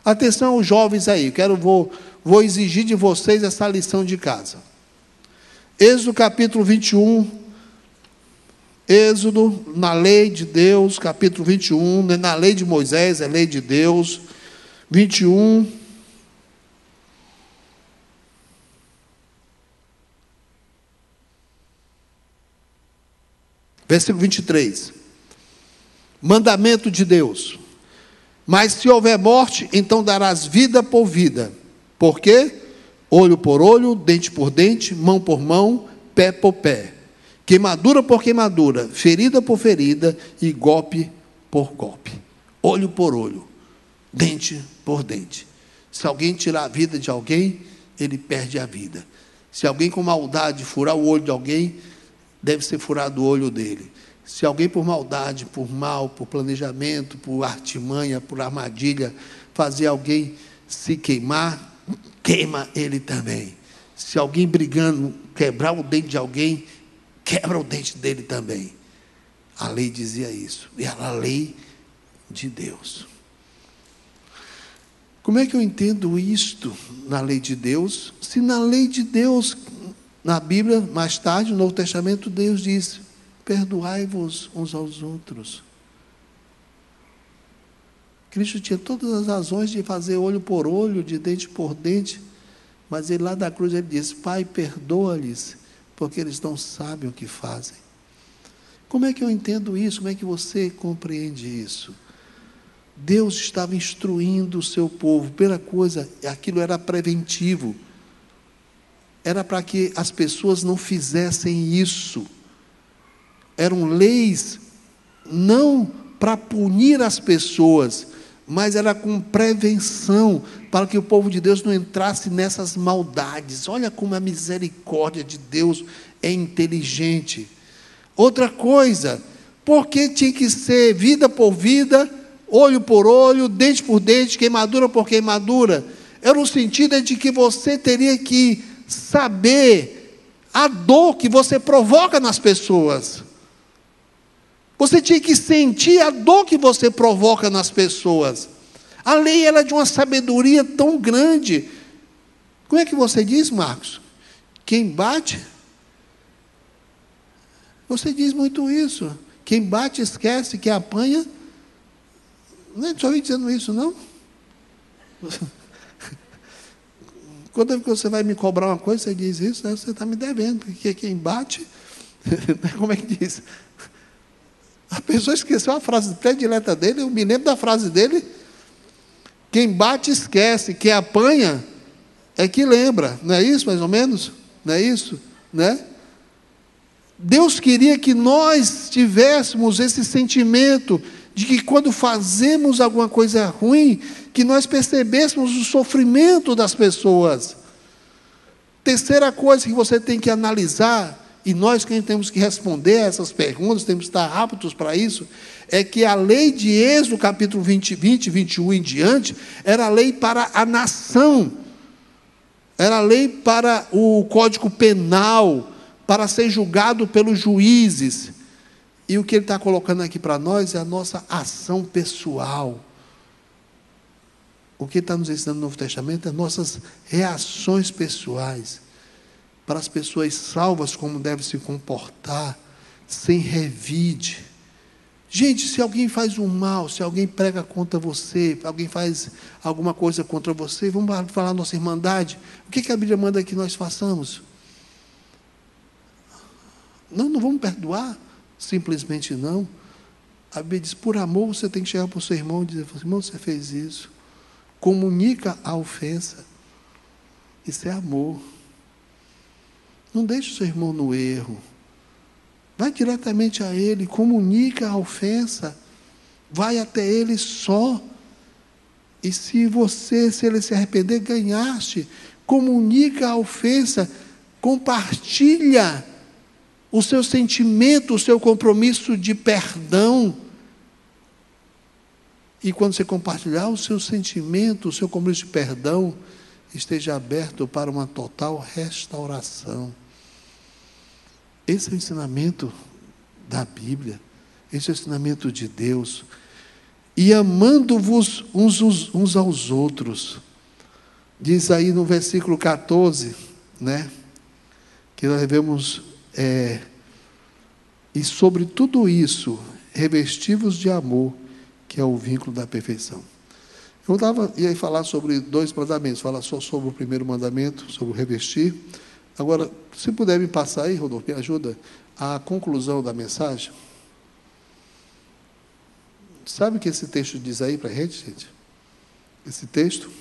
Atenção, os jovens aí, vou exigir de vocês essa lição de casa. Êxodo capítulo 21, Êxodo, na lei de Deus, capítulo 21, não é na lei de Moisés, é lei de Deus, 21. Versículo 23. Mandamento de Deus. Mas se houver morte, então darás vida por vida. Por quê? Olho por olho, dente por dente, mão por mão, pé por pé. Queimadura por queimadura, ferida por ferida e golpe por golpe. Olho por olho, dente por dente. Se alguém tirar a vida de alguém, ele perde a vida. Se alguém com maldade furar o olho de alguém, deve ser furado o olho dele. Se alguém por maldade, por mal, por planejamento, por artimanha, por armadilha, fazer alguém se queimar, queima ele também. Se alguém brigando, quebrar o dente de alguém, quebra o dente dele também. A lei dizia isso. E era a lei de Deus. Como é que eu entendo isto na lei de Deus? Se na lei de Deus, na Bíblia, mais tarde, no Novo Testamento, Deus diz, perdoai-vos uns aos outros. Cristo tinha todas as razões de fazer olho por olho, de dente por dente, mas ele lá da cruz, ele diz, Pai, perdoa-lhes, porque eles não sabem o que fazem. Como é que eu entendo isso? Como é que você compreende isso? Deus estava instruindo o seu povo. Primeira coisa, aquilo era preventivo. Era para que as pessoas não fizessem isso. Eram leis não para punir as pessoas, mas era com prevenção, para que o povo de Deus não entrasse nessas maldades. Olha como a misericórdia de Deus é inteligente. Outra coisa, porque tinha que ser vida por vida, olho por olho, dente por dente, queimadura por queimadura? Era o sentido de que você teria que saber a dor que você provoca nas pessoas. Você tinha que sentir a dor que você provoca nas pessoas. A lei era de uma sabedoria tão grande. Como é que você diz, Marcos? Quem bate? Você diz muito isso. Quem bate esquece, quem apanha. Não é só eu dizendo isso, não? Quando você vai me cobrar uma coisa, você diz isso, né? Você está me devendo, porque quem bate, como é que diz? A pessoa esqueceu a frase predileta dele, eu me lembro da frase dele, quem bate esquece, quem apanha é que lembra, não é isso mais ou menos? Não é isso? Né? Deus queria que nós tivéssemos esse sentimento de que quando fazemos alguma coisa ruim, que nós percebêssemos o sofrimento das pessoas. terceira coisa que você tem que analisar, e nós quem temos que responder a essas perguntas, temos que estar aptos para isso, é que a lei de Êxodo, capítulo 20, 21 em diante, era a lei para a nação, era a lei para o Código Penal, para ser julgado pelos juízes. E o que ele está colocando aqui para nós é a nossa ação pessoal. O que ele está nos ensinando no Novo Testamento é nossas reações pessoais, para as pessoas salvas, como deve se comportar, sem revide. Gente, se alguém faz um mal, se alguém prega contra você, alguém faz alguma coisa contra você, vamos falar nossa irmandade. O que a Bíblia manda que nós façamos? Não vamos perdoar, simplesmente não. A Bíblia diz, por amor, você tem que chegar para o seu irmão e dizer, irmão, você fez isso. Comunica a ofensa. Isso é amor. Não deixe o seu irmão no erro. Vai diretamente a ele, comunica a ofensa. Vai até ele só. E se ele se arrepender, ganhaste. Comunica a ofensa. Compartilha o seu sentimento, o seu compromisso de perdão. E quando você compartilhar o seu sentimento, o seu compromisso de perdão, esteja aberto para uma total restauração. Esse é o ensinamento da Bíblia, esse é o ensinamento de Deus. E amando-vos uns aos outros, diz aí no versículo 14, né, que nós devemos, e sobre tudo isso, revesti-vos de amor, que é o vínculo da perfeição. Eu ia falar sobre 2 mandamentos, falar só sobre o primeiro mandamento, sobre o revestir. Agora, se puder me passar aí, Rodolfo, me ajuda, a conclusão da mensagem. Sabe o que esse texto diz aí para a gente? Esse texto?